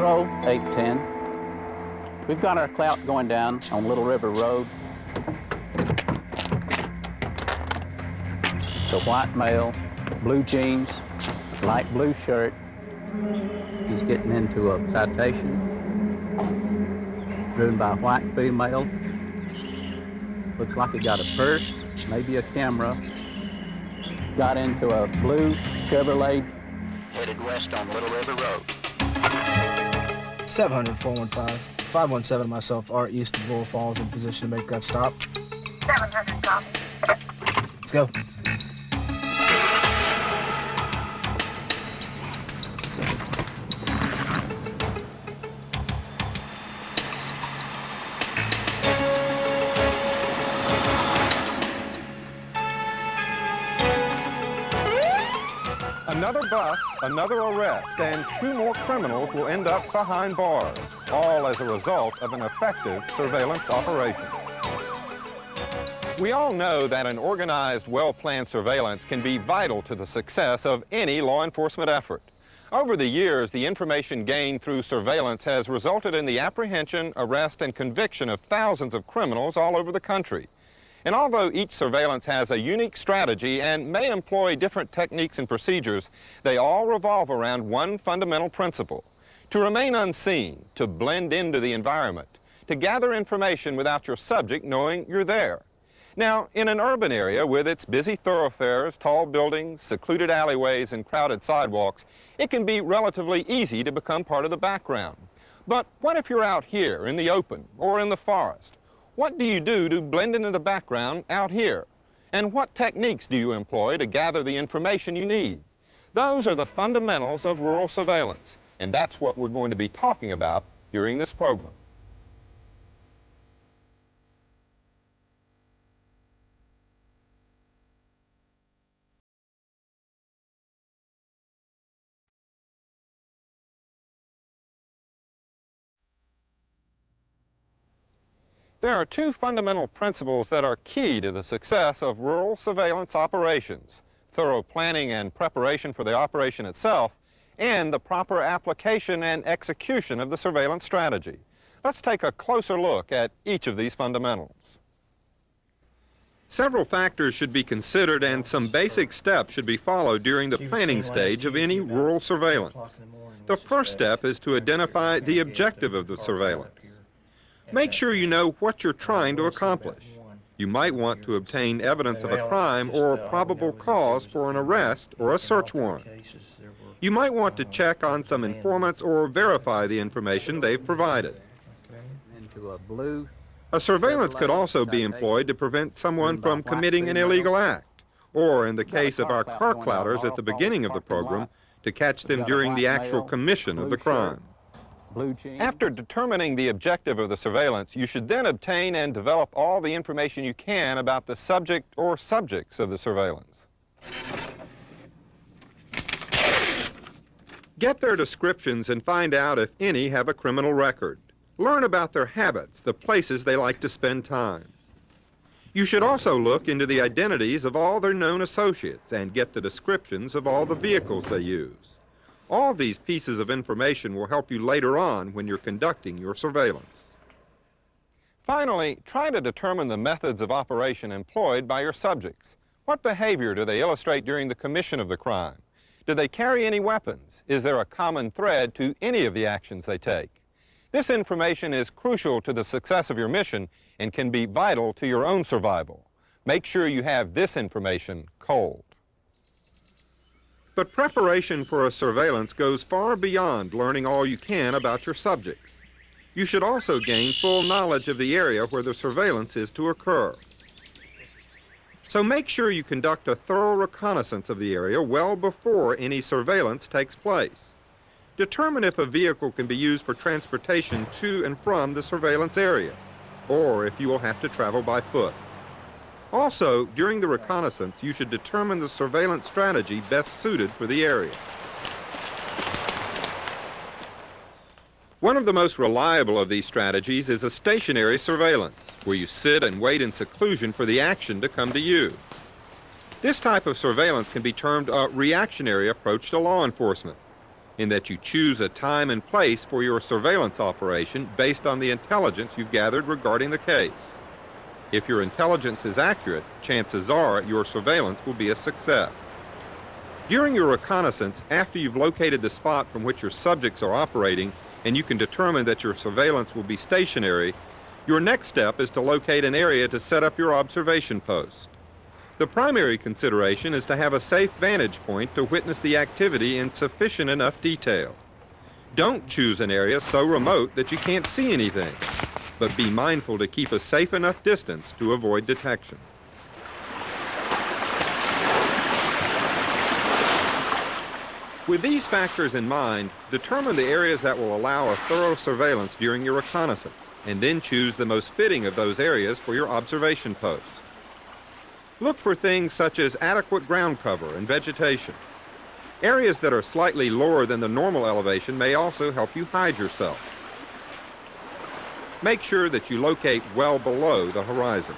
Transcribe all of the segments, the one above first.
Patrol 810. We've got our clout going down on Little River Road. It's a white male, blue jeans, light blue shirt. He's getting into a citation, driven by a white female. Looks like he got a purse, maybe a camera. Got into a blue Chevrolet, headed west on Little River Road. 700-415. 517 myself are east of Laurel Falls in position to make that stop. 700 copy. Let's go. Another bust, another arrest, and 2 more criminals will end up behind bars, all as a result of an effective surveillance operation. We all know that an organized, well-planned surveillance can be vital to the success of any law enforcement effort. Over the years, the information gained through surveillance has resulted in the apprehension, arrest, and conviction of thousands of criminals all over the country. And although each surveillance has a unique strategy and may employ different techniques and procedures, they all revolve around one fundamental principle: to remain unseen, to blend into the environment, to gather information without your subject knowing you're there. Now, in an urban area with its busy thoroughfares, tall buildings, secluded alleyways, and crowded sidewalks, it can be relatively easy to become part of the background. But what if you're out here in the open or in the forest? What do you do to blend into the background out here? And what techniques do you employ to gather the information you need? Those are the fundamentals of rural surveillance, and that's what we're going to be talking about during this program. There are 2 fundamental principles that are key to the success of rural surveillance operations: thorough planning and preparation for the operation itself, and the proper application and execution of the surveillance strategy. Let's take a closer look at each of these fundamentals. Several factors should be considered, and some basic steps should be followed during the planning stage of any rural surveillance. The first step is to identify the objective of the surveillance. Make sure you know what you're trying to accomplish. You might want to obtain evidence of a crime or probable cause for an arrest or a search warrant. You might want to check on some informants or verify the information they've provided. A surveillance could also be employed to prevent someone from committing an illegal act, or in the case of our car clouters at the beginning of the program, to catch them during the actual commission of the crime. After determining the objective of the surveillance, you should then obtain and develop all the information you can about the subject or subjects of the surveillance. Get their descriptions and find out if any have a criminal record. Learn about their habits, the places they like to spend time. You should also look into the identities of all their known associates and get the descriptions of all the vehicles they use. All these pieces of information will help you later on when you're conducting your surveillance. Finally, try to determine the methods of operation employed by your subjects. What behavior do they illustrate during the commission of the crime? Do they carry any weapons? Is there a common thread to any of the actions they take? This information is crucial to the success of your mission and can be vital to your own survival. Make sure you have this information cold. But preparation for a surveillance goes far beyond learning all you can about your subjects. You should also gain full knowledge of the area where the surveillance is to occur. So make sure you conduct a thorough reconnaissance of the area well before any surveillance takes place. Determine if a vehicle can be used for transportation to and from the surveillance area, or if you will have to travel by foot. Also, during the reconnaissance, you should determine the surveillance strategy best suited for the area. One of the most reliable of these strategies is a stationary surveillance, where you sit and wait in seclusion for the action to come to you. This type of surveillance can be termed a reactionary approach to law enforcement. in that you choose a time and place for your surveillance operation based on the intelligence you've gathered regarding the case. If your intelligence is accurate, chances are your surveillance will be a success. During your reconnaissance, after you've located the spot from which your subjects are operating and you can determine that your surveillance will be stationary, your next step is to locate an area to set up your observation post. The primary consideration is to have a safe vantage point to witness the activity in sufficient enough detail. Don't choose an area so remote that you can't see anything, but be mindful to keep a safe enough distance to avoid detection. With these factors in mind, determine the areas that will allow a thorough surveillance during your reconnaissance, and then choose the most fitting of those areas for your observation post. Look for things such as adequate ground cover and vegetation. Areas that are slightly lower than the normal elevation may also help you hide yourself. Make sure that you locate well below the horizon.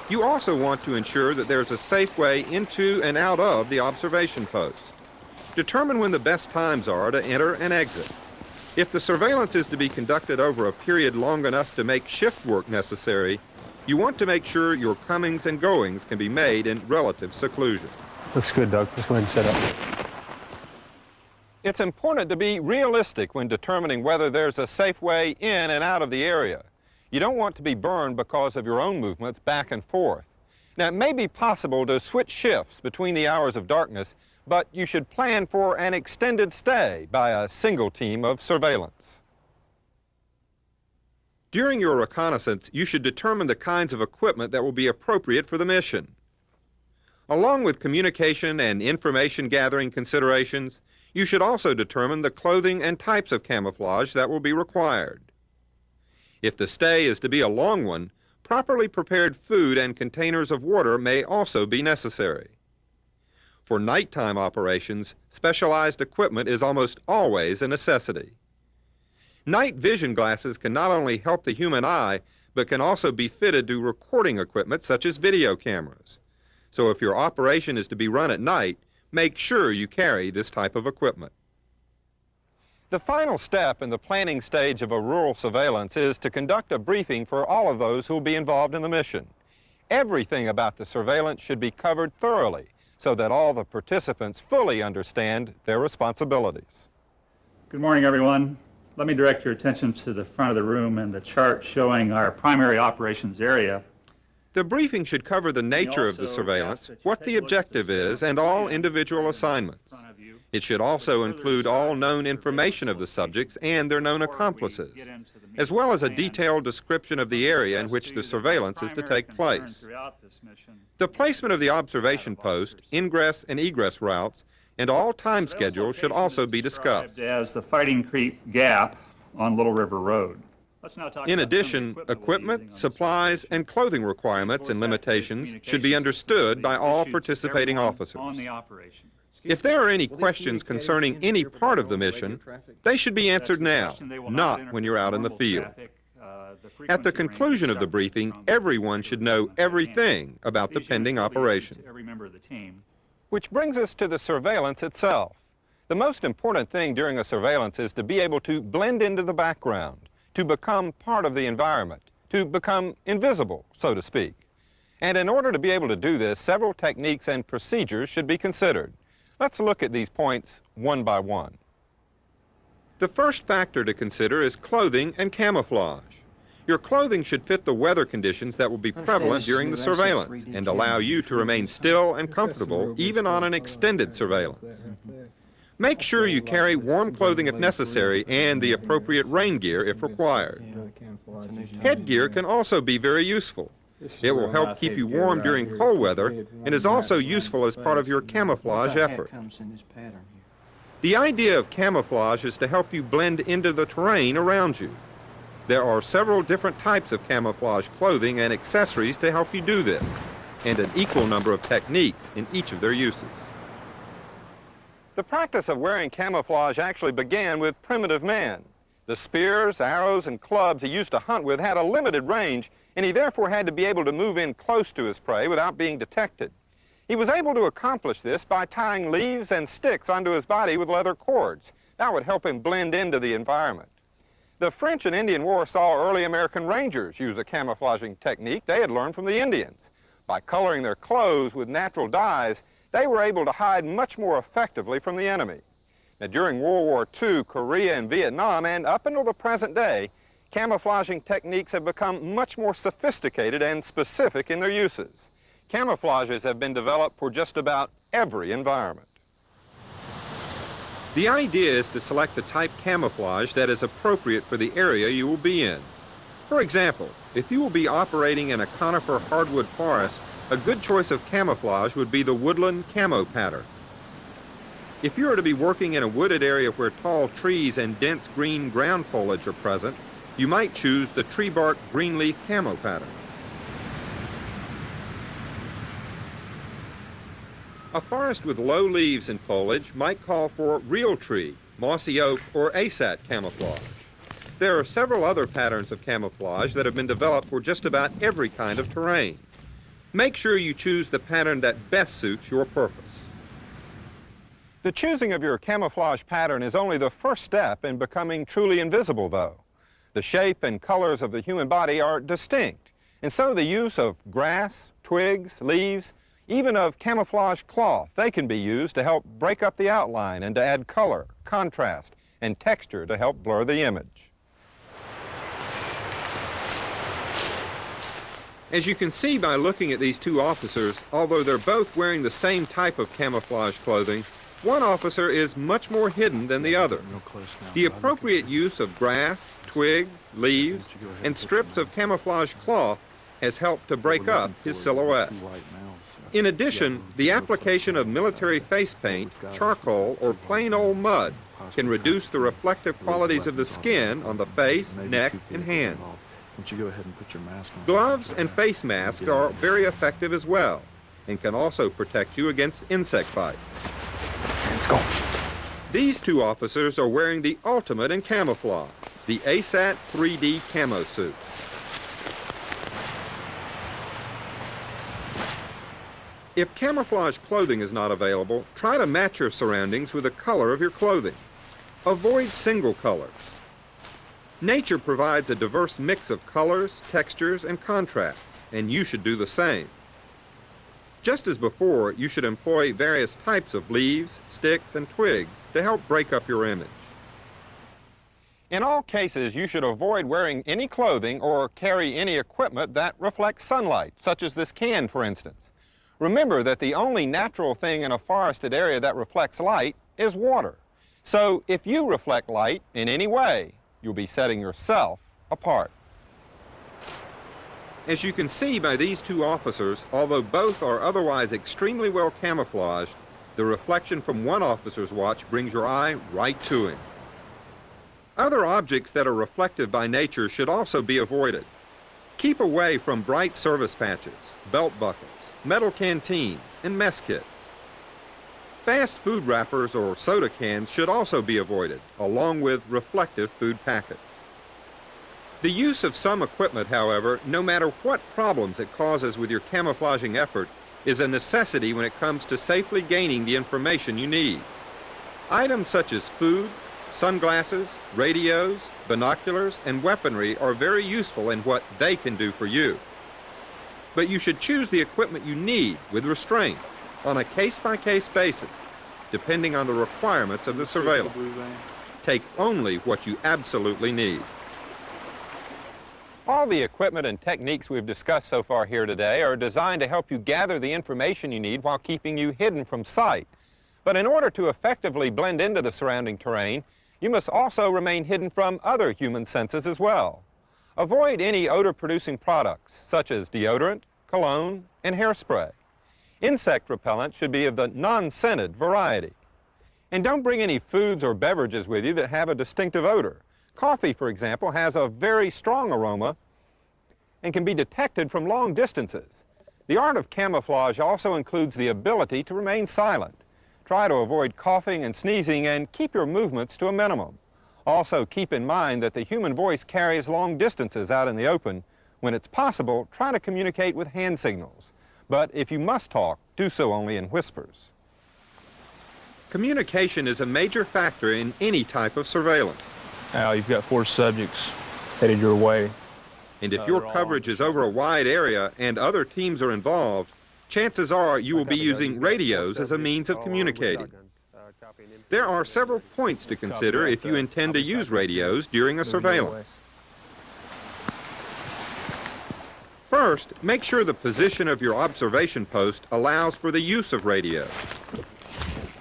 You also want to ensure that there's a safe way into and out of the observation post. Determine when the best times are to enter and exit. If the surveillance is to be conducted over a period long enough to make shift work necessary, you want to make sure your comings and goings can be made in relative seclusion. Looks good, Doug. Let's go ahead and set up. It's important to be realistic when determining whether there's a safe way in and out of the area. You don't want to be burned because of your own movements back and forth. Now, it may be possible to switch shifts between the hours of darkness, but you should plan for an extended stay by a single team of surveillance. During your reconnaissance, you should determine the kinds of equipment that will be appropriate for the mission. Along with communication and information gathering considerations, you should also determine the clothing and types of camouflage that will be required. If the stay is to be a long one, properly prepared food and containers of water may also be necessary. For nighttime operations, specialized equipment is almost always a necessity. Night vision glasses can not only help the human eye, but can also be fitted to recording equipment such as video cameras. So if your operation is to be run at night, make sure you carry this type of equipment. The final step in the planning stage of a rural surveillance is to conduct a briefing for all of those who will be involved in the mission. Everything about the surveillance should be covered thoroughly so that all the participants fully understand their responsibilities. Good morning, everyone. Let me direct your attention to the front of the room and the chart showing our primary operations area. The briefing should cover the nature of the surveillance, what the objective is, and all individual assignments. It should also include all known information of the subjects and their known accomplices, as well as a detailed description of the area in which the surveillance is to take place. The placement of the observation post, ingress and egress routes, and all time schedules should also be discussed. As the Fighting Creek Gap on Little River Road. In addition, equipment, supplies, and clothing requirements and limitations should be understood by all participating officers. If there are any questions concerning any part of the mission, they should be answered now, not when you're out in the field. At the conclusion of the briefing, everyone should know everything about the pending operation. Which brings us to the surveillance itself. The most important thing during a surveillance is to be able to blend into the background, to become part of the environment, to become invisible, so to speak. And in order to be able to do this, several techniques and procedures should be considered. Let's look at these points one by one. The first factor to consider is clothing and camouflage. Your clothing should fit the weather conditions that will be prevalent during the surveillance and allow you to remain still and comfortable even on an extended surveillance. Make sure you carry warm clothing if necessary and the appropriate rain gear if required. Headgear can also be very useful. It will help keep you warm during cold weather and is also useful as part of your camouflage effort. The idea of camouflage is to help you blend into the terrain around you. There are several different types of camouflage clothing and accessories to help you do this, and an equal number of techniques in each of their uses. The practice of wearing camouflage actually began with primitive man. The spears, arrows, and clubs he used to hunt with had a limited range, and he therefore had to be able to move in close to his prey without being detected. He was able to accomplish this by tying leaves and sticks onto his body with leather cords. That would help him blend into the environment. The French and Indian War saw early American Rangers use a camouflaging technique they had learned from the Indians. By coloring their clothes with natural dyes, they were able to hide much more effectively from the enemy. Now, during World War II, Korea and Vietnam, and up until the present day, camouflaging techniques have become much more sophisticated and specific in their uses. Camouflages have been developed for just about every environment. The idea is to select the type camouflage that is appropriate for the area you will be in. For example, if you will be operating in a conifer hardwood forest, a good choice of camouflage would be the woodland camo pattern. If you are to be working in a wooded area where tall trees and dense green ground foliage are present, you might choose the tree bark green leaf camo pattern. A forest with low leaves and foliage might call for real tree, mossy oak, or ASAT camouflage. There are several other patterns of camouflage that have been developed for just about every kind of terrain. Make sure you choose the pattern that best suits your purpose. The choosing of your camouflage pattern is only the first step in becoming truly invisible, though. The shape and colors of the human body are distinct, and so the use of grass, twigs, leaves, even of camouflage cloth, they can be used to help break up the outline and to add color, contrast, and texture to help blur the image. As you can see by looking at these two officers, although they're both wearing the same type of camouflage clothing, one officer is much more hidden than the other. The appropriate use of grass, twigs, leaves, and strips of camouflage cloth has helped to break up his silhouette. In addition, the application of military face paint, charcoal, or plain old mud can reduce the reflective qualities of the skin on the face, neck, and hands. Gloves and face masks are very effective as well and can also protect you against insect bites. Let's go. These two officers are wearing the ultimate in camouflage, the ASAT 3D camo suit. If camouflage clothing is not available, try to match your surroundings with the color of your clothing. Avoid single colors. Nature provides a diverse mix of colors, textures, and contrasts, and you should do the same. Just as before, you should employ various types of leaves, sticks, and twigs to help break up your image. In all cases, you should avoid wearing any clothing or carry any equipment that reflects sunlight, such as this can, for instance. Remember that the only natural thing in a forested area that reflects light is water. So if you reflect light in any way, you'll be setting yourself apart. As you can see by these two officers, although both are otherwise extremely well camouflaged, the reflection from one officer's watch brings your eye right to him. Other objects that are reflective by nature should also be avoided. Keep away from bright service patches, belt buckles, metal canteens, and mess kits. Fast food wrappers or soda cans should also be avoided, along with reflective food packets. The use of some equipment, however, no matter what problems it causes with your camouflaging effort, is a necessity when it comes to safely gaining the information you need. Items such as food, sunglasses, radios, binoculars, and weaponry are very useful in what they can do for you. But you should choose the equipment you need with restraint on a case-by-case basis, depending on the requirements of the surveillance. Take only what you absolutely need. All the equipment and techniques we've discussed so far here today are designed to help you gather the information you need while keeping you hidden from sight. But in order to effectively blend into the surrounding terrain, you must also remain hidden from other human senses as well. Avoid any odor-producing products, such as deodorant, cologne, and hairspray. Insect repellent should be of the non-scented variety. And don't bring any foods or beverages with you that have a distinctive odor. Coffee, for example, has a very strong aroma and can be detected from long distances. The art of camouflage also includes the ability to remain silent. Try to avoid coughing and sneezing and keep your movements to a minimum. Also, keep in mind that the human voice carries long distances out in the open. When it's possible, try to communicate with hand signals. But if you must talk, do so only in whispers. Communication is a major factor in any type of surveillance. Al, you've got 4 subjects headed your way. And if your coverage is over a wide area and other teams are involved, chances are you will be using radios as a means of communicating. There are several points to consider if you intend to use radios during a surveillance. First, make sure the position of your observation post allows for the use of radios.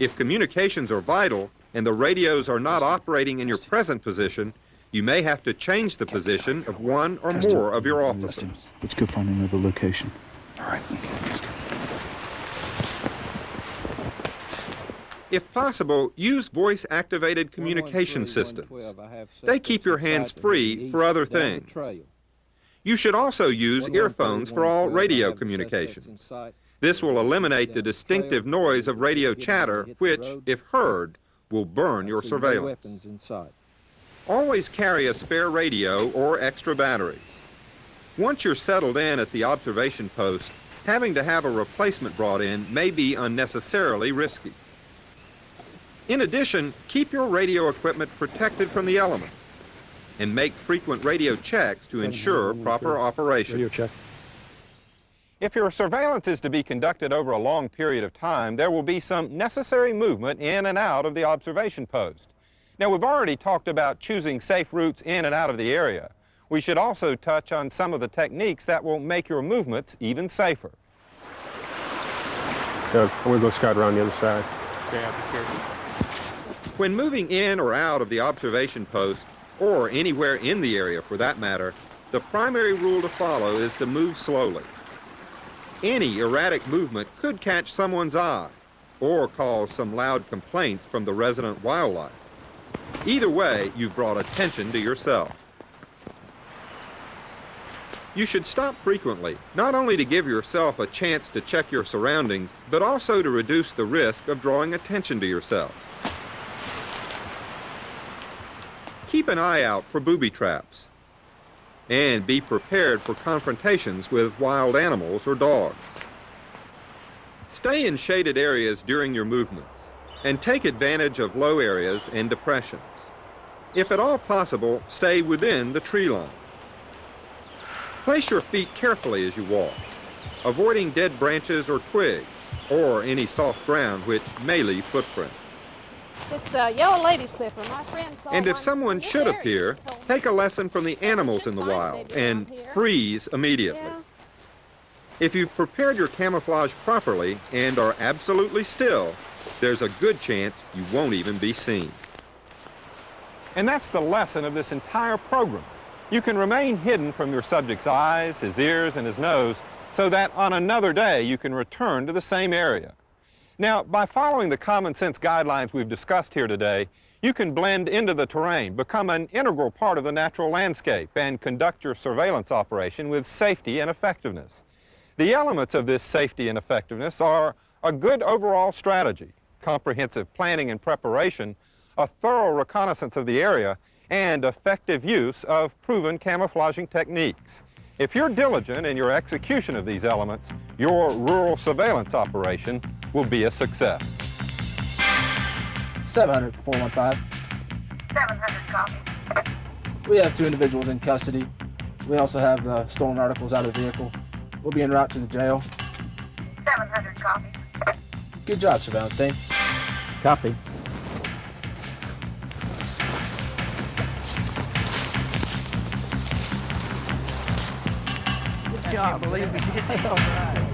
If communications are vital and the radios are not operating in your present position, you may have to change the position of one or more of your officers. Let's go find another location. All right. If possible, use voice-activated communication systems. They keep your hands free for other things. You should also use earphones for all radio communications. This will eliminate the distinctive noise of radio chatter, which, if heard, will burn your surveillance. Always carry a spare radio or extra batteries. Once you're settled in at the observation post, having to have a replacement brought in may be unnecessarily risky. In addition, keep your radio equipment protected from the elements and make frequent radio checks to ensure proper operation. Radio check. If your surveillance is to be conducted over a long period of time, there will be some necessary movement in and out of the observation post. Now, we've already talked about choosing safe routes in and out of the area. We should also touch on some of the techniques that will make your movements even safer. Doug, I'm going to go scout around the other side. Okay, I'll be careful. When moving in or out of the observation post, or anywhere in the area for that matter, the primary rule to follow is to move slowly. Any erratic movement could catch someone's eye or cause some loud complaints from the resident wildlife. Either way, you've brought attention to yourself. You should stop frequently, not only to give yourself a chance to check your surroundings, but also to reduce the risk of drawing attention to yourself. Keep an eye out for booby traps, and be prepared for confrontations with wild animals or dogs. Stay in shaded areas during your movements, and take advantage of low areas and depressions. If at all possible, stay within the tree line. Place your feet carefully as you walk, avoiding dead branches or twigs, or any soft ground which may leave footprints. It's a yellow lady slipper. My friend saw And if one someone in this should area. appear, She told me. take a lesson from the animals in the wild and freeze immediately. Yeah. If you've prepared your camouflage properly and are absolutely still, there's a good chance you won't even be seen. And that's the lesson of this entire program. You can remain hidden from your subject's eyes, his ears, and his nose, so that on another day you can return to the same area. Now, by following the common sense guidelines we've discussed here today, you can blend into the terrain, become an integral part of the natural landscape, and conduct your surveillance operation with safety and effectiveness. The elements of this safety and effectiveness are a good overall strategy, comprehensive planning and preparation, a thorough reconnaissance of the area, and effective use of proven camouflaging techniques. If you're diligent in your execution of these elements, your rural surveillance operation will be a success. 700 415. 700 copy. We have 2 individuals in custody. We also have the stolen articles out of the vehicle. We'll be en route to the jail. 700 copy. Good job, surveillance team. Copy. Good job, believe me. All right.